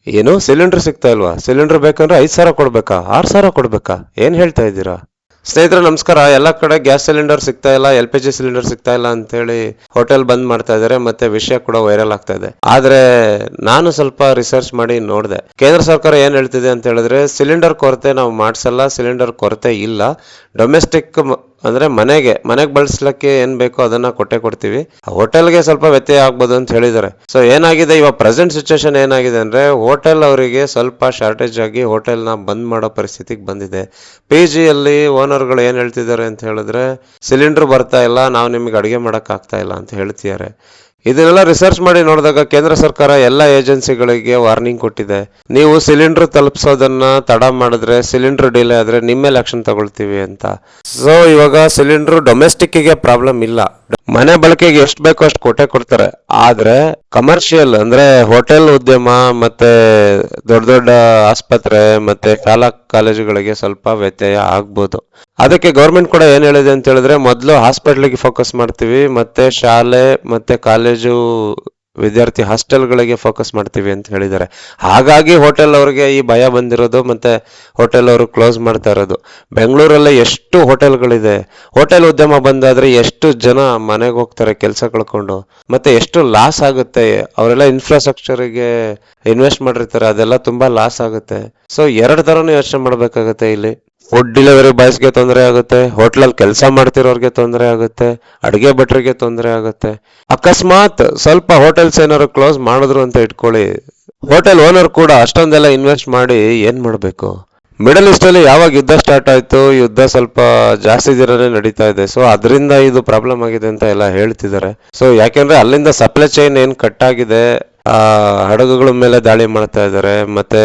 ಏನು ಸಿಲಿಂಡರ್ ಸಿಗ್ತಾ ಇಲ್ವಾ? ಸಿಲಿಂಡರ್ ಬೇಕಂದ್ರೆ 5,000 ಕೊಡ್ಬೇಕಾ, 6,000 ಕೊಡ್ಬೇಕಾ? ಏನ್ ಹೇಳ್ತಾ ಇದ್ದೀರಾ? ಸ್ನೇಹಿತರೆ ನಮಸ್ಕಾರ. ಎಲ್ಲ ಕಡೆ ಗ್ಯಾಸ್ ಸಿಲಿಂಡರ್ ಸಿಗ್ತಾ ಇಲ್ಲ, LPG ಸಿಲಿಂಡರ್ ಸಿಗ್ತಾ ಇಲ್ಲ ಅಂತ ಹೇಳಿ ಹೋಟೆಲ್ ಬಂದ್ ಮಾಡ್ತಾ ಇದಾರೆ, ಮತ್ತೆ ವಿಷಯ ಕೂಡ ವೈರಲ್ ಆಗ್ತಾ ಇದೆ. ಆದ್ರೆ ನಾನು ಸ್ವಲ್ಪ ರಿಸರ್ಚ್ ಮಾಡಿ ನೋಡಿದೆ. ಕೇಂದ್ರ ಸರ್ಕಾರ ಏನ್ ಹೇಳ್ತಿದೆ ಅಂತ ಹೇಳಿದ್ರೆ, ಸಿಲಿಂಡರ್ ಕೊರತೆ ನಾವು ಮಾಡ್ಸಲ್ಲ, ಸಿಲಿಂಡರ್ ಕೊರತೆ ಇಲ್ಲ. ಡೊಮೆಸ್ಟಿಕ್ ಅಂದ್ರೆ ಮನೆಗೆ ಬಳಸ್ಲಿಕ್ಕೆ ಏನ್ ಬೇಕೋ ಅದನ್ನ ಕೊಡ್ತೀವಿ. ಹೋಟೆಲ್ಗೆ ಸ್ವಲ್ಪ ವ್ಯತ್ಯಯ ಆಗ್ಬೋದು ಅಂತ ಹೇಳಿದ್ದಾರೆ. ಸೊ ಏನಾಗಿದೆ ಇವಾಗ ಪ್ರೆಸೆಂಟ್ ಸಿಚುವೇಶನ್ ಏನಾಗಿದೆ ಅಂದ್ರೆ, ಹೋಟೆಲ್ ಅವರಿಗೆ ಸ್ವಲ್ಪ ಶಾರ್ಟೇಜ್ ಆಗಿ ಹೋಟೆಲ್ ನ ಬಂದ್ ಮಾಡೋ ಪರಿಸ್ಥಿತಿಗೆ ಬಂದಿದೆ. PG ಯಲ್ಲಿ ಓನರ್ಗಳು ಏನ್ ಹೇಳ್ತಿದ್ದಾರೆ ಅಂತ ಹೇಳಿದ್ರೆ, ಸಿಲಿಂಡರ್ ಬರ್ತಾ ಇಲ್ಲ, ನಾವು ನಿಮ್ಗೆ ಅಡಿಗೆ ಮಾಡಕ್ ಆಗ್ತಾ ಇಲ್ಲ ಅಂತ ಹೇಳ್ತಿದ್ದಾರೆ. ಇದನ್ನೆಲ್ಲ ರಿಸರ್ಚ್ ಮಾಡಿ ನೋಡಿದಾಗ ಕೇಂದ್ರ ಸರ್ಕಾರ ಎಲ್ಲ ಏಜೆನ್ಸಿಗಳಿಗೆ ವಾರ್ನಿಂಗ್ ಕೊಟ್ಟಿದೆ. ನೀವು ಸಿಲಿಂಡರ್ ತಲುಪಿಸೋದನ್ನ ತಡ ಮಾಡಿದ್ರೆ, ಸಿಲಿಂಡರ್ ಡಿಲೇ ಆದ್ರೆ ನಿಮ್ಮ ಮೇಲೆ ಆಕ್ಷನ್ ತಗೊಳ್ತೀವಿ ಅಂತ. ಸೊ ಇವಾಗ ಸಿಲಿಂಡರ್ ಡೊಮೆಸ್ಟಿಕ್ ಗೆ ಪ್ರಾಬ್ಲಮ್ ಇಲ್ಲ, ಮನೆ ಬಳಕೆಗೆ ಎಷ್ಟು ಬೇಕೋ ಅಷ್ಟು ಕೊಡ್ತಾರೆ. ಆದ್ರೆ ಕಮರ್ಷಿಯಲ್ ಅಂದ್ರೆ ಹೋಟೆಲ್ ಉದ್ಯಮ ಮತ್ತೆ ದೊಡ್ಡ ದೊಡ್ಡ ಆಸ್ಪತ್ರೆ ಮತ್ತೆ ಶಾಲಾ ಕಾಲೇಜುಗಳಿಗೆ ಸ್ವಲ್ಪ ವ್ಯತ್ಯಯ ಆಗ್ಬೋದು. ಅದಕ್ಕೆ ಗೌರ್ಮೆಂಟ್ ಕೂಡ ಏನ್ ಹೇಳಿದೆ ಅಂತ ಹೇಳಿದ್ರೆ, ಮೊದಲು ಹಾಸ್ಪಿಟ್ಲಿಗೆ ಫೋಕಸ್ ಮಾಡ್ತೀವಿ, ಮತ್ತೆ ಶಾಲೆ ಮತ್ತೆ ಕಾಲೇಜು ವಿದ್ಯಾರ್ಥಿ ಹಾಸ್ಟೆಲ್ಗಳಿಗೆ ಫೋಕಸ್ ಮಾಡ್ತೀವಿ ಅಂತ ಹೇಳಿದ್ದಾರೆ. ಹಾಗಾಗಿ ಹೋಟೆಲ್ ಅವ್ರಿಗೆ ಈ ಭಯ ಬಂದಿರೋದು, ಮತ್ತೆ ಹೋಟೆಲ್ ಅವರು ಕ್ಲೋಸ್ ಮಾಡ್ತಾ ಇರೋದು. ಬೆಂಗಳೂರಲ್ಲೇ ಎಷ್ಟು ಹೋಟೆಲ್ಗಳಿದೆ, ಹೋಟೆಲ್ ಉದ್ಯಮ ಬಂದಾದ್ರೆ ಎಷ್ಟು ಜನ ಮನೆಗೆ ಹೋಗ್ತಾರೆ ಕೆಲಸ ಕಳ್ಕೊಂಡು, ಮತ್ತೆ ಎಷ್ಟು ಲಾಸ್ ಆಗುತ್ತೆ. ಅವರೆಲ್ಲ ಇನ್ಫ್ರಾಸ್ಟ್ರಕ್ಚರ್ಗೆ ಇನ್ವೆಸ್ಟ್ ಮಾಡಿರ್ತಾರೆ, ಅದೆಲ್ಲ ತುಂಬಾ ಲಾಸ್ ಆಗುತ್ತೆ. ಸೊ ಎರಡು ತರನು ಯೋಚನೆ ಮಾಡ್ಬೇಕಾಗತ್ತೆ ಇಲ್ಲಿ. ಫುಡ್ ಡೆಲಿವರಿ ಬಾಯ್ಸ್ಗೆ ತೊಂದರೆ ಆಗುತ್ತೆ, ಹೋಟ್ಲಲ್ಲಿ ಕೆಲಸ ಮಾಡ್ತಿರೋರ್ಗೆ ತೊಂದರೆ ಆಗುತ್ತೆ, ಅಡಿಗೆ ಭಟ್ರಿಗೆ ತೊಂದರೆ ಆಗುತ್ತೆ. ಅಕಸ್ಮಾತ್ ಸ್ವಲ್ಪ ಹೋಟೆಲ್ಸ್ ಏನಾದ್ರು ಕ್ಲೋಸ್ ಮಾಡಿದ್ರು ಅಂತ ಇಟ್ಕೊಳ್ಳಿ, ಹೋಟೆಲ್ ಓನರ್ ಕೂಡ ಅಷ್ಟೊಂದೆಲ್ಲ ಇನ್ವೆಸ್ಟ್ ಮಾಡಿ ಏನ್ ಮಾಡ್ಬೇಕು? ಮಿಡಲ್ ಈಸ್ಟ್ ಅಲ್ಲಿ ಯಾವಾಗ ಯುದ್ಧ ಸ್ಟಾರ್ಟ್ ಆಯ್ತು, ಯುದ್ಧ ಸ್ವಲ್ಪ ಜಾಸ್ತಿ ದಿನನೇ ನಡೀತಾ ಇದೆ. ಸೊ ಅದರಿಂದ ಇದು ಪ್ರಾಬ್ಲಮ್ ಆಗಿದೆ ಅಂತ ಎಲ್ಲ ಹೇಳ್ತಿದ್ದಾರೆ. ಸೊ ಯಾಕೆಂದ್ರೆ ಅಲ್ಲಿಂದ ಸಪ್ಲೈ ಚೈನ್ ಏನ್ ಕಟ್ ಆಗಿದೆ, ಹಡಗುಗಳ ಮೇಲೆ ದಾಳಿ ಮಾಡ್ತಾ ಇದ್ದಾರೆ, ಮತ್ತೆ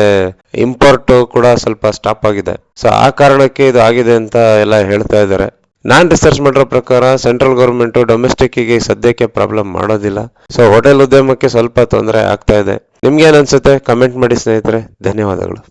ಇಂಪೋರ್ಟ್ ಕೂಡ ಸ್ವಲ್ಪ ಸ್ಟಾಪ್ ಆಗಿದೆ. ಸೊ ಆ ಕಾರಣಕ್ಕೆ ಇದು ಆಗಿದೆ ಅಂತ ಎಲ್ಲ ಹೇಳ್ತಾ ಇದ್ದಾರೆ. ನಾನ್ ರಿಸರ್ಚ್ ಮಾಡಿರೋ ಪ್ರಕಾರ ಸೆಂಟ್ರಲ್ ಗೌರ್ಮೆಂಟ್ ಡೊಮೆಸ್ಟಿಕ್ ಗೆ ಸದ್ಯಕ್ಕೆ ಪ್ರಾಬ್ಲಮ್ ಮಾಡೋದಿಲ್ಲ. ಸೊ ಹೋಟೆಲ್ ಉದ್ಯಮಕ್ಕೆ ಸ್ವಲ್ಪ ತೊಂದರೆ ಆಗ್ತಾ ಇದೆ. ನಿಮ್ಗೆ ಏನ್ ಅನ್ಸುತ್ತೆ? ಕಮೆಂಟ್ ಮಾಡಿ ಸ್ನೇಹಿತರೆ. ಧನ್ಯವಾದಗಳು.